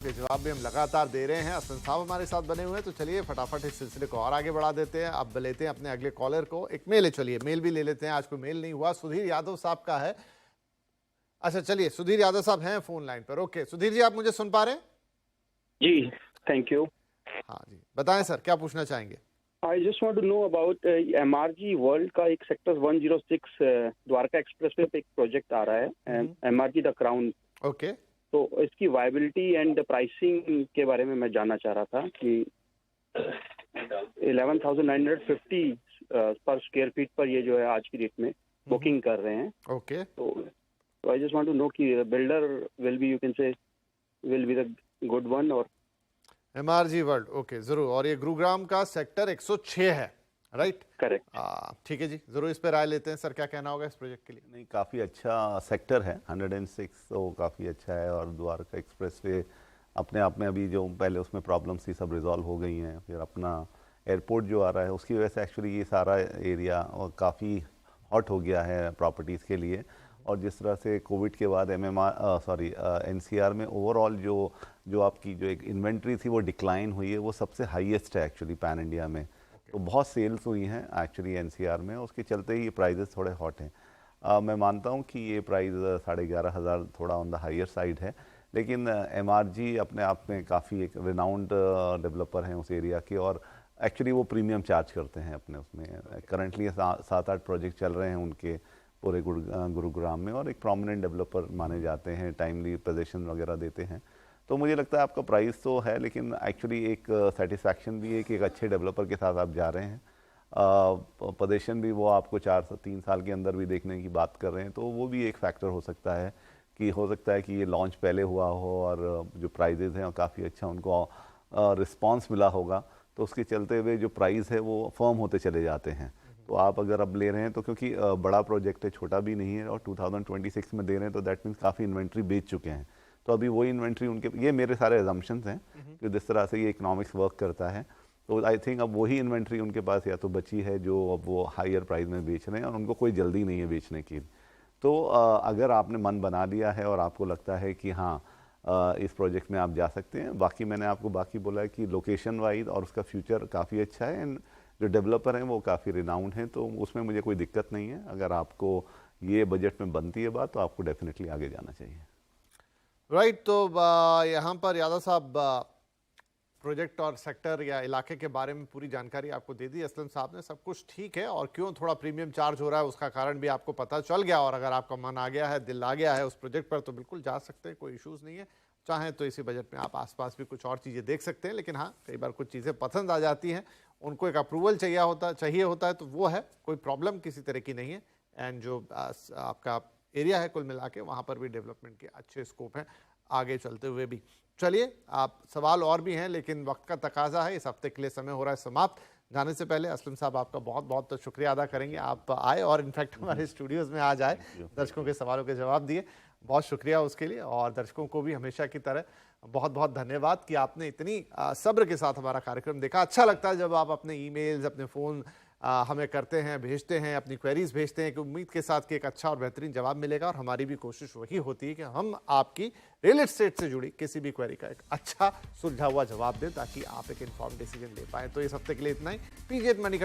के जवाब भी हम लगातार दे रहे हैं। असलम साहब हमारे साथ बने हुए हैं, तो चलिए फटाफट इस सिलसिले को और आगे बढ़ा देते हैं। अब लेते हैं अपने अगले कॉलर को। एक मेल है, चलिए मेल भी ले लेते हैं। आज कोई मेल नहीं हुआ, सुधीर यादव साहब का है। अच्छा चलिए, सुधीर यादव साहब हैं फोन लाइन पर। ओके सुधीर जी, आप मुझे सुन पा रहे हैं? जी, थैंक यू। हाँ जी, बताएं सर, क्या पूछना चाहेंगे? I just want to know about MRG world का एक सेक्टर 106 द्वारका एक्सप्रेसवे पे एक प्रोजेक्ट आ रहा है, एमआरजी द क्राउन। ओके, तो इसकी वायबिलिटी एंड प्राइसिंग के बारे में मैं जानना चाह रहा था कि 11,950 पर स्क्वायर फीट पर ये जो है आज की डेट में बुकिंग कर रहे हैं। ओके, तो I just want to know कि builder will be, you can say, will be the good one और एमआरजी वर्ल्ड। ओके जरूर। और ये गुरुग्राम का सेक्टर 106 है, राइट? करेक्ट। ठीक है जी, जरूर इस पर राय लेते हैं। सर क्या कहना होगा इस प्रोजेक्ट के लिए? नहीं, काफ़ी अच्छा सेक्टर है 106, तो काफ़ी अच्छा है। और द्वारका एक्सप्रेसवे अपने आप में अभी जो पहले उसमें प्रॉब्लम्स थी सब रिजॉल्व हो गई हैं। फिर अपना एयरपोर्ट जो आ रहा है उसकी वजह से एक्चुअली ये सारा एरिया काफ़ी हॉट हो गया है प्रॉपर्टीज़ के लिए। और जिस तरह से कोविड के बाद एनसीआर में ओवरऑल जो आपकी जो एक इन्वेंट्री थी वो डिक्लाइन हुई है, वो सबसे हाईएस्ट है एक्चुअली पैन इंडिया में। तो बहुत सेल्स हुई हैं एक्चुअली एनसीआर में, उसके चलते ही ये प्राइजेस थोड़े हॉट हैं। मैं मानता हूँ कि ये प्राइस 11,500 थोड़ा ऑन द हायर साइड है, लेकिन एमआरजी अपने आप में काफ़ी एक रिनाउंड डेवलपर हैं उस एरिया के, और एक्चुअली वो प्रीमियम चार्ज करते हैं अपने उसमें। करंटली 7-8 प्रोजेक्ट चल रहे हैं उनके पूरे गुरुग्राम में, और एक प्रोमिनेंट डेवलपर माने जाते हैं, टाइमली पोजीशन वगैरह देते हैं। तो मुझे लगता है आपका प्राइस तो है, लेकिन एक्चुअली एक सेटिस्फैक्शन भी है कि एक अच्छे डेवलपर के साथ आप जा रहे हैं। पोजीशन भी वो आपको 4-3 साल के अंदर भी देखने की बात कर रहे हैं, तो वो भी एक फैक्टर हो सकता है कि ये लॉन्च पहले हुआ हो और जो प्राइजेज़ हैं काफ़ी अच्छा उनको रिस्पॉन्स मिला होगा, तो उसके चलते हुए जो प्राइस है वो फर्म होते चले जाते हैं। तो आप अगर अब ले रहे हैं तो क्योंकि बड़ा प्रोजेक्ट है, छोटा भी नहीं है, और 2026 में दे रहे हैं, तो दैट मीन्स काफ़ी इन्वेंट्री बेच चुके हैं। तो अभी वही इन्वेंट्री उनके, ये मेरे सारे अजम्पशंस हैं कि जिस तरह से ये इकोनॉमिक्स वर्क करता है, तो आई थिंक अब वही इन्वेंट्री उनके पास या तो बची है जो अब वो हायर प्राइस में बेच रहे हैं, और उनको कोई जल्दी नहीं है बेचने की। तो अगर आपने मन बना लिया है और आपको लगता है कि हाँ इस प्रोजेक्ट में आप जा सकते हैं, बाकी मैंने आपको बाकी बोला है कि लोकेशन वाइज और उसका फ्यूचर काफ़ी अच्छा है, एंड जो डेवलपर हैं वो काफ़ी रिनाउंड हैं, तो उसमें मुझे कोई दिक्कत नहीं है। अगर आपको ये बजट में बनती है बात, तो आपको डेफिनेटली आगे जाना चाहिए। राइट। तो यहाँ पर यादव साहब प्रोजेक्ट और सेक्टर या इलाके के बारे में पूरी जानकारी आपको दे दी असलम साहब ने। सब कुछ ठीक है, और क्यों थोड़ा प्रीमियम चार्ज हो रहा है उसका कारण भी आपको पता चल गया। और अगर आपका मन आ गया है, दिल आ गया है उस प्रोजेक्ट पर, तो बिल्कुल जा सकते हैं, कोई इश्यूज़ नहीं है। चाहें तो इसी बजट में आप आसपास भी कुछ और चीज़ें देख सकते हैं। लेकिन हाँ, कई बार कुछ चीज़ें पसंद आ जाती हैं, उनको एक अप्रूवल चाहिए होता है, तो वो है, कोई प्रॉब्लम किसी तरह की नहीं है। एंड जो आपका एरिया है कुल मिला के, वहाँ पर भी डेवलपमेंट के अच्छे स्कोप हैं आगे चलते हुए भी। चलिए, आप सवाल और भी हैं, लेकिन वक्त का तकाजा है, इस हफ्ते के लिए समय हो रहा है समाप्त। जाने से पहले असलम साहब आपका बहुत बहुत शुक्रिया अदा करेंगे, आप आए और इनफैक्ट हमारे स्टूडियोज़ में आज आए, दर्शकों के सवालों के जवाब दिए। बहुत शुक्रिया उसके लिए। और दर्शकों को भी हमेशा की तरह बहुत बहुत धन्यवाद कि आपने इतनी सब्र के साथ हमारा कार्यक्रम देखा। अच्छा लगता है जब आप अपने ईमेल्स, अपने फ़ोन हमें करते हैं, भेजते हैं, अपनी क्वेरीज भेजते हैं, कि उम्मीद के साथ कि एक अच्छा और बेहतरीन जवाब मिलेगा। और हमारी भी कोशिश वही होती है कि हम आपकी रियल एस्टेट से जुड़ी किसी भी क्वेरी का एक अच्छा सुलझा हुआ जवाब दें, ताकि आप एक इन्फॉर्म डिसीजन ले पाएँ। तो इस हफ्ते के लिए इतना ही। पीजीएट मनी